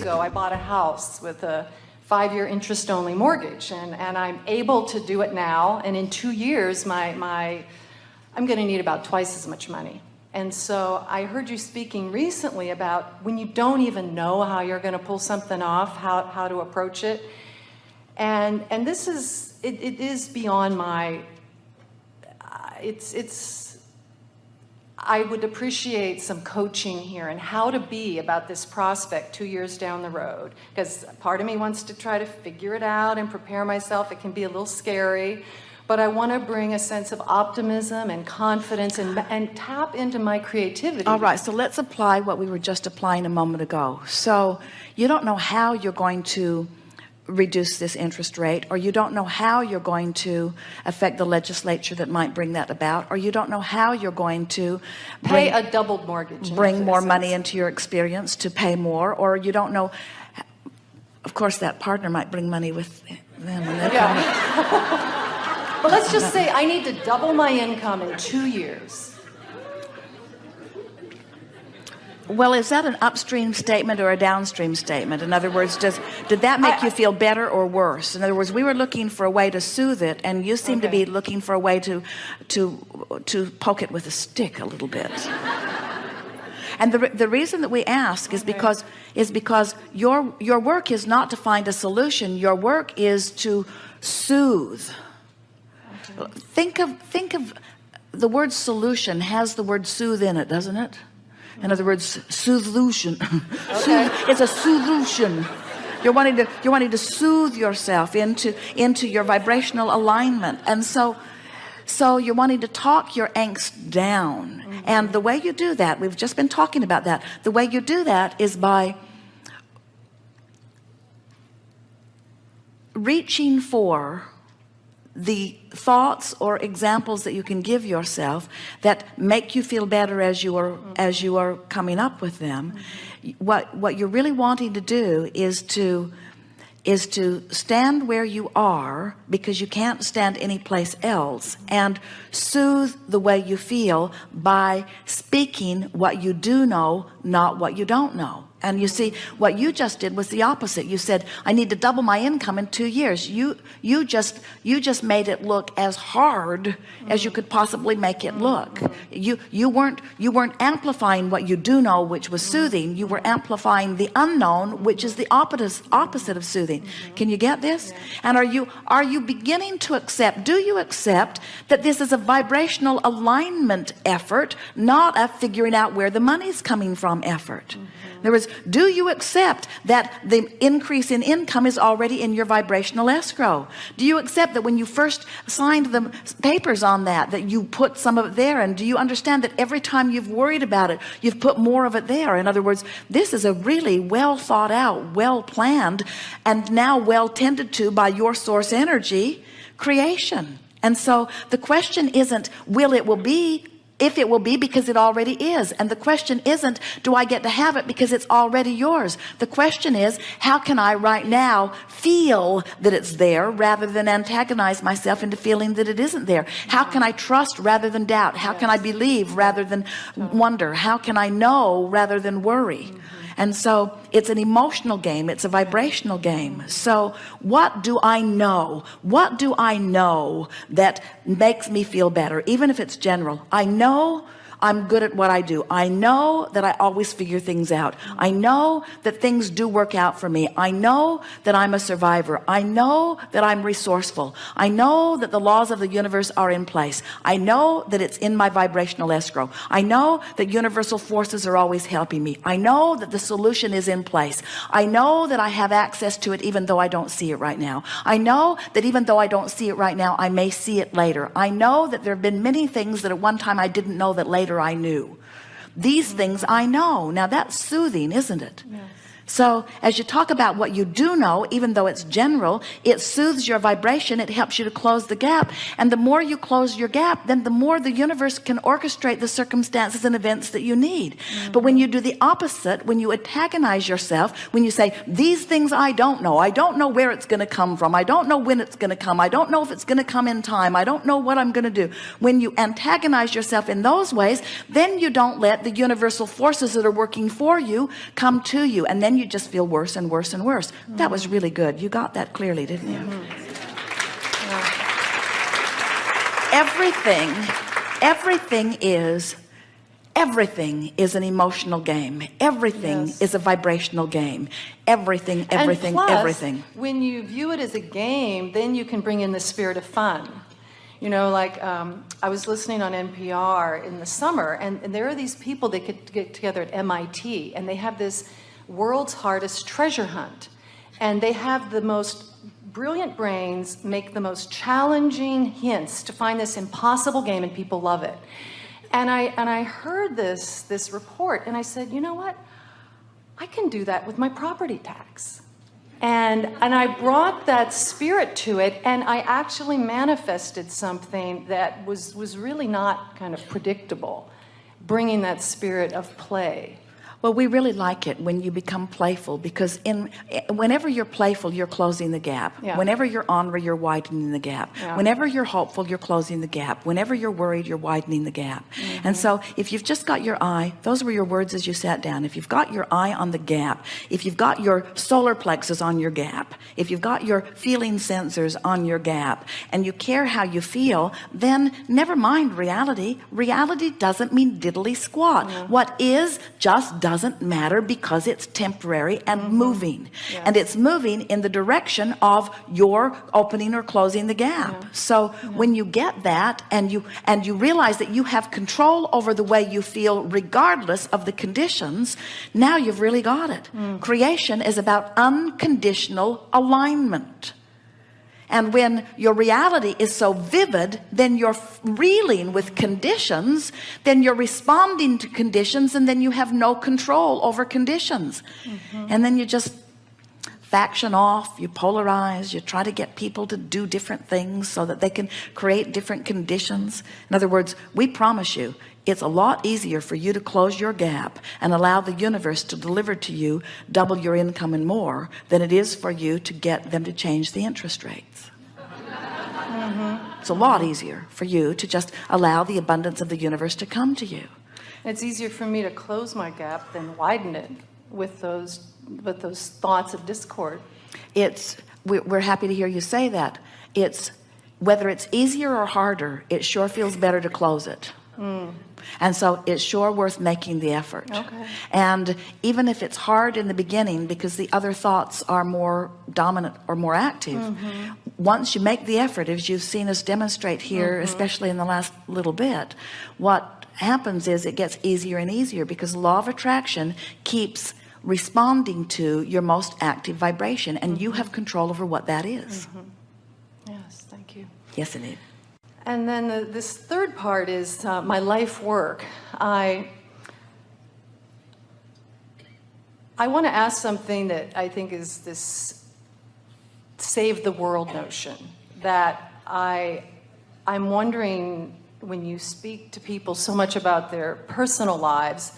ago, I bought a house with a 5-year interest-only mortgage, and I'm able to do it now. And in 2 years, I'm going to need about twice as much money. And so I heard you speaking recently about when you don't even know how you're going to pull something off, how to approach it. And this is, it is beyond my, I would appreciate some coaching here and how to be about this prospect 2 years down the road. Because part of me wants to try to figure it out and prepare myself. It can be a little scary. But I want to bring a sense of optimism and confidence and tap into my creativity. All right, so let's apply what we were just applying a moment ago. So you don't know how you're going to reduce this interest rate, or you don't know how you're going to affect the legislature that might bring that about, or you don't know how you're going to pay a doubled mortgage, bring more money into your experience to pay more, or you don't know, of course that partner might bring money with them and yeah. But let's just say I need to double my income in 2 years. Well, is that an upstream statement or a downstream statement? In other words, did that make you feel better or worse? In other words, we were looking for a way to soothe it, and you seem to be looking for a way to poke it with a stick a little bit. And the reason that we ask is because your work is not to find a solution. Your work is to soothe. Think of the word solution has the word soothe in it, doesn't it? In other words, solution. Okay. It's a solution. You're wanting to soothe yourself into your vibrational alignment, and so you're wanting to talk your angst down. And the way you do that, we've just been talking about that. The way you do that is by reaching for the thoughts or examples that you can give yourself that make you feel better as you are coming up with them. What you're really wanting to do is to stand where you are, because you can't stand any place else, and soothe the way you feel by speaking what you do know, not what you don't know. And you see, what you just did was the opposite. You said, I need to double my income in 2 years. You just made it look as hard as you could possibly make it look. You weren't amplifying what you do know, which was soothing. You were amplifying the unknown, which is the opposite of soothing. Can you get this? And are you beginning to accept, do you accept that this is a vibrational alignment effort, not a figuring out where the money's coming from effort? In other words, do you accept that the increase in income is already in your vibrational escrow? Do you accept that when you first signed the papers on that you put some of it there? And do you understand that every time you've worried about it, you've put more of it there? In other words, this is a really well thought out, well planned, and now well tended to by your source energy creation. And so the question isn't will be, if it will be, because it already is. And the question isn't, do I get to have it because it's already yours? The question is, how can I right now feel that it's there rather than antagonize myself into feeling that it isn't there? How can I trust rather than doubt? How can I believe rather than wonder? How can I know rather than worry? And so it's an emotional game. It's a vibrational game. So what do I know? What do I know that makes me feel better? Even if it's general, I know I'm good at what I do. I know that I always figure things out. I know that things do work out for me. I know that I'm a survivor. I know that I'm resourceful. I know that the laws of the universe are in place. I know that it's in my vibrational escrow. I know that universal forces are always helping me. I know that the solution is in place. I know that I have access to it even though I don't see it right now. I know that even though I don't see it right now, I may see it later. I know that there have been many things that at one time I didn't know that later I knew. These things I know. Now that's soothing, isn't it? Yes. So as you talk about what you do know, even though it's general, it soothes your vibration. It helps you to close the gap. And the more you close your gap, then the more the universe can orchestrate the circumstances and events that you need. But when you do the opposite, when you antagonize yourself, when you say, these things I don't know where it's going to come from. I don't know when it's going to come. I don't know if it's going to come in time. I don't know what I'm going to do. When you antagonize yourself in those ways, then you don't let the universal forces that are working for you come to you. And then then you just feel worse and worse and worse. That was really good. You got that clearly, didn't you? Everything is an emotional game. Everything is a vibrational game. Everything. And plus, when you view it as a game, then you can bring in the spirit of fun. You know, like I was listening on NPR in the summer, and there are these people that could get together at MIT, and they have this world's hardest treasure hunt. And they have the most brilliant brains make the most challenging hints to find this impossible game, and people love it. And I heard this report, and I said, you know what? I can do that with my property tax. And I brought that spirit to it, and I actually manifested something that was really not kind of predictable, bringing that spirit of play. Well, we really like it when you become playful, because whenever you're playful, you're closing the gap. Yeah. Whenever you're ornery, you're widening the gap. Yeah. Whenever you're hopeful, you're closing the gap. Whenever you're worried, you're widening the gap. And so if you've just got your eye, those were your words as you sat down, if you've got your eye on the gap, if you've got your solar plexus on your gap, if you've got your feeling sensors on your gap, and you care how you feel, then never mind reality. Reality doesn't mean diddly squat. What is just doesn't matter, because it's temporary and moving. And it's moving in the direction of your opening or closing the gap. So when you get that, and you realize that you have control over the way you feel regardless of the conditions, now you've really got it. Creation is about unconditional alignment. And when your reality is so vivid, then you're reeling with conditions, then you're responding to conditions, and then you have no control over conditions. And then you just faction off, you polarize, you try to get people to do different things so that they can create different conditions. In other words, we promise you, it's a lot easier for you to close your gap and allow the universe to deliver to you double your income and more than it is for you to get them to change the interest rates. It's a lot easier for you to just allow the abundance of the universe to come to you. It's easier for me to close my gap than widen it with those thoughts of discord. We're happy to hear you say that. It's whether it's easier or harder, it sure feels better to close it. And so it's sure worth making the effort. And even if it's hard in the beginning because the other thoughts are more dominant or more active, once you make the effort, as you've seen us demonstrate here, especially in the last little bit, what happens is it gets easier and easier, because the law of attraction keeps responding to your most active vibration, and you have control over what that is. Yes, thank you. Yes, indeed. And then this third part is my life work. I want to ask something that I think is this save the world notion, that I'm wondering, when you speak to people so much about their personal lives,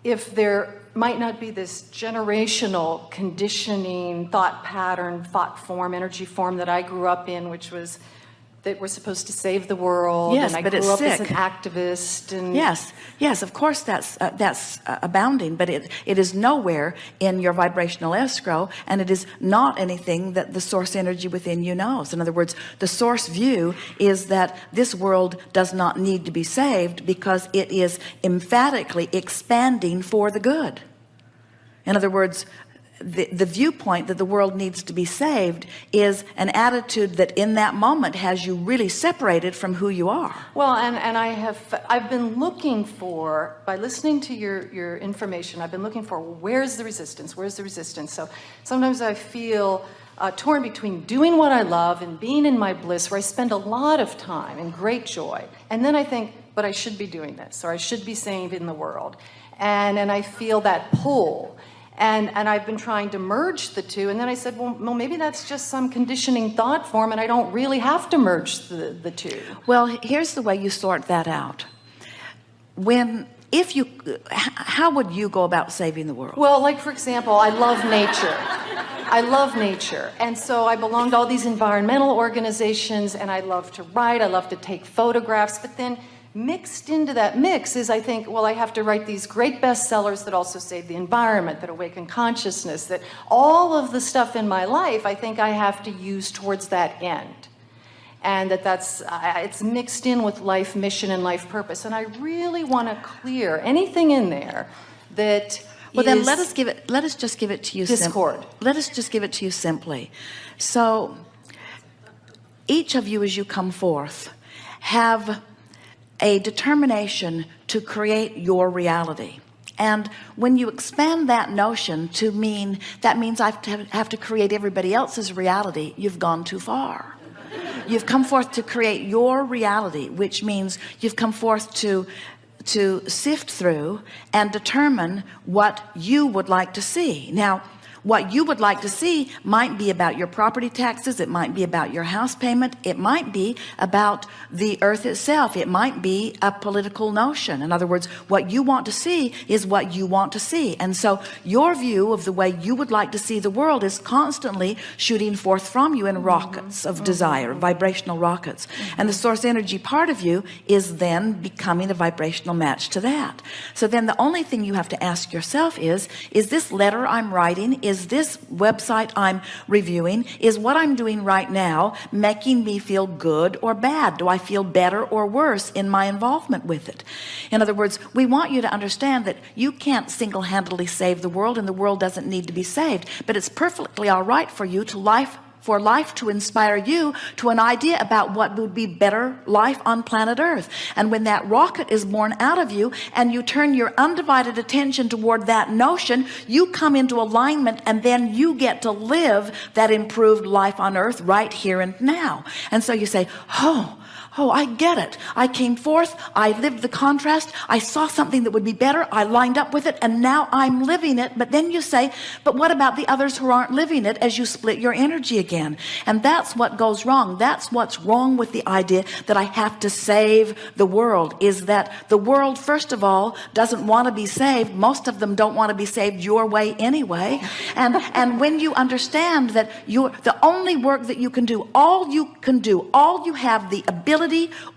if there might not be this generational conditioning, thought pattern, thought form, energy form that I grew up in, which was that we're supposed to save the world. Yes, and I but grew it's up sick. as an activist. And yes, of course that's abounding, but it is nowhere in your vibrational escrow, and it is not anything that the source energy within you knows. In other words, the source view is that this world does not need to be saved, because it is emphatically expanding for the good. In other words, the viewpoint that the world needs to be saved is an attitude that in that moment has you really separated from who you are. Well, and I've been looking for, by listening to your information, I've been looking for, where's the resistance? So sometimes I feel torn between doing what I love and being in my bliss, where I spend a lot of time and great joy. And then I think, but I should be doing this, or I should be saving the world. And I feel that pull. And I've been trying to merge the two, and then I said, well, maybe that's just some conditioning thought form, and I don't really have to merge the two. Well, here's the way you sort that out. How would you go about saving the world? Well, like, for example, I love nature. And so I belong to all these environmental organizations, and I love to write, I love to take photographs, but then Mixed into that mix is, I think, well, I have to write these great bestsellers that also save the environment, that awaken consciousness, that all of the stuff in my life, I think I have to use towards that end. And it's mixed in with life mission and life purpose. And I really want to clear anything in there that then let us just give it to you discord. Let us just give it to you simply. So each of you, as you come forth, have a determination to create your reality. And when you expand that notion to mean that means I have to create everybody else's reality, you've gone too far. You've come forth to create your reality, which means you've come forth to sift through and determine what you would like to see. Now, what you would like to see might be about your property taxes. It might be about your house payment. It might be about the earth itself. It might be a political notion. In other words, what you want to see is what you want to see. And so your view of the way you would like to see the world is constantly shooting forth from you in rockets of desire, vibrational rockets. And the source energy part of you is then becoming a vibrational match to that. So then the only thing you have to ask yourself is this letter I'm writing, is this website I'm reviewing, is what I'm doing right now making me feel good or bad? Do I feel better or worse in my involvement with it? In other words, we want you to understand that you can't single-handedly save the world, and the world doesn't need to be saved, but it's perfectly all right for you to for life to inspire you to an idea about what would be better life on planet Earth. And when that rocket is born out of you and you turn your undivided attention toward that notion, you come into alignment, and then you get to live that improved life on Earth right here and now. And so you say, oh, I get it. I came forth, I lived the contrast, I saw something that would be better, I lined up with it, and now I'm living it. But then you say, but what about the others who aren't living it, as you split your energy again? And that's what goes wrong. That's what's wrong with the idea that I have to save the world, is that the world, first of all, doesn't want to be saved. Most of them don't want to be saved your way anyway. And when you understand that the only work that you can do, all you have the ability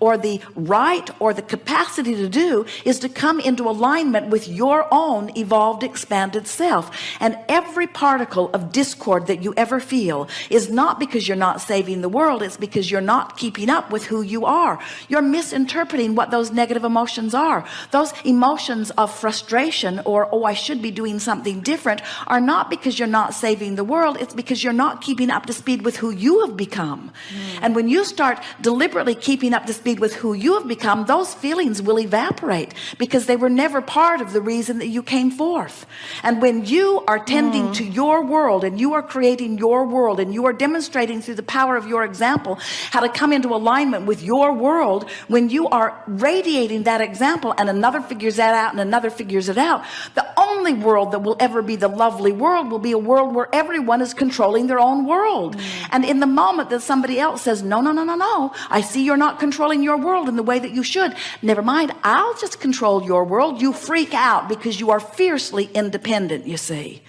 or the right or the capacity to do is to come into alignment with your own evolved, expanded self. And every particle of discord that you ever feel is not because you're not saving the world, it's because you're not keeping up with who you are. You're misinterpreting what those negative emotions are. Those emotions of frustration or, oh, I should be doing something different, are not because you're not saving the world, it's because you're not keeping up to speed with who you have become. And when you start deliberately keeping up to speed with who you have become, those feelings will evaporate because they were never part of the reason that you came forth. And when you are tending to your world, and you are creating your world, and you are demonstrating through the power of your example how to come into alignment with your world, when you are radiating that example and another figures that out and another figures it out, the only world that will ever be the lovely world will be a world where everyone is controlling their own world. And in the moment that somebody else says, no, I see you're not controlling your world in the way that you should, never mind, I'll just control your world, you freak out because you are fiercely independent, you see.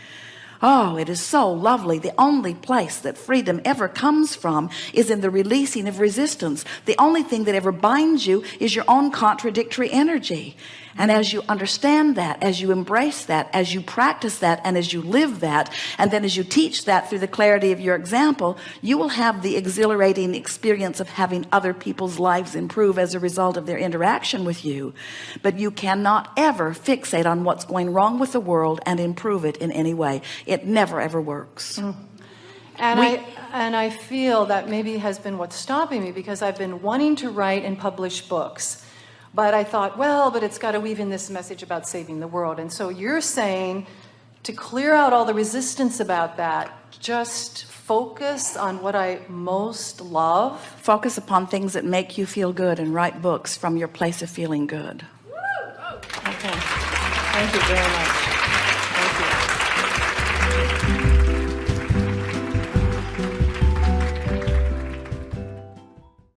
Oh, it is so lovely. The only place that freedom ever comes from is in the releasing of resistance. The only thing that ever binds you is your own contradictory energy. And as you understand that, as you embrace that, as you practice that, and as you live that, and then as you teach that through the clarity of your example, you will have the exhilarating experience of having other people's lives improve as a result of their interaction with you. But you cannot ever fixate on what's going wrong with the world and improve it in any way. It never ever works. And I feel that maybe has been what's stopping me, because I've been wanting to write and publish books. But I thought, well, but it's got to weave in this message about saving the world. And so you're saying to clear out all the resistance about that, just focus on what I most love. Focus upon things that make you feel good and write books from your place of feeling good. Okay. Thank you very much.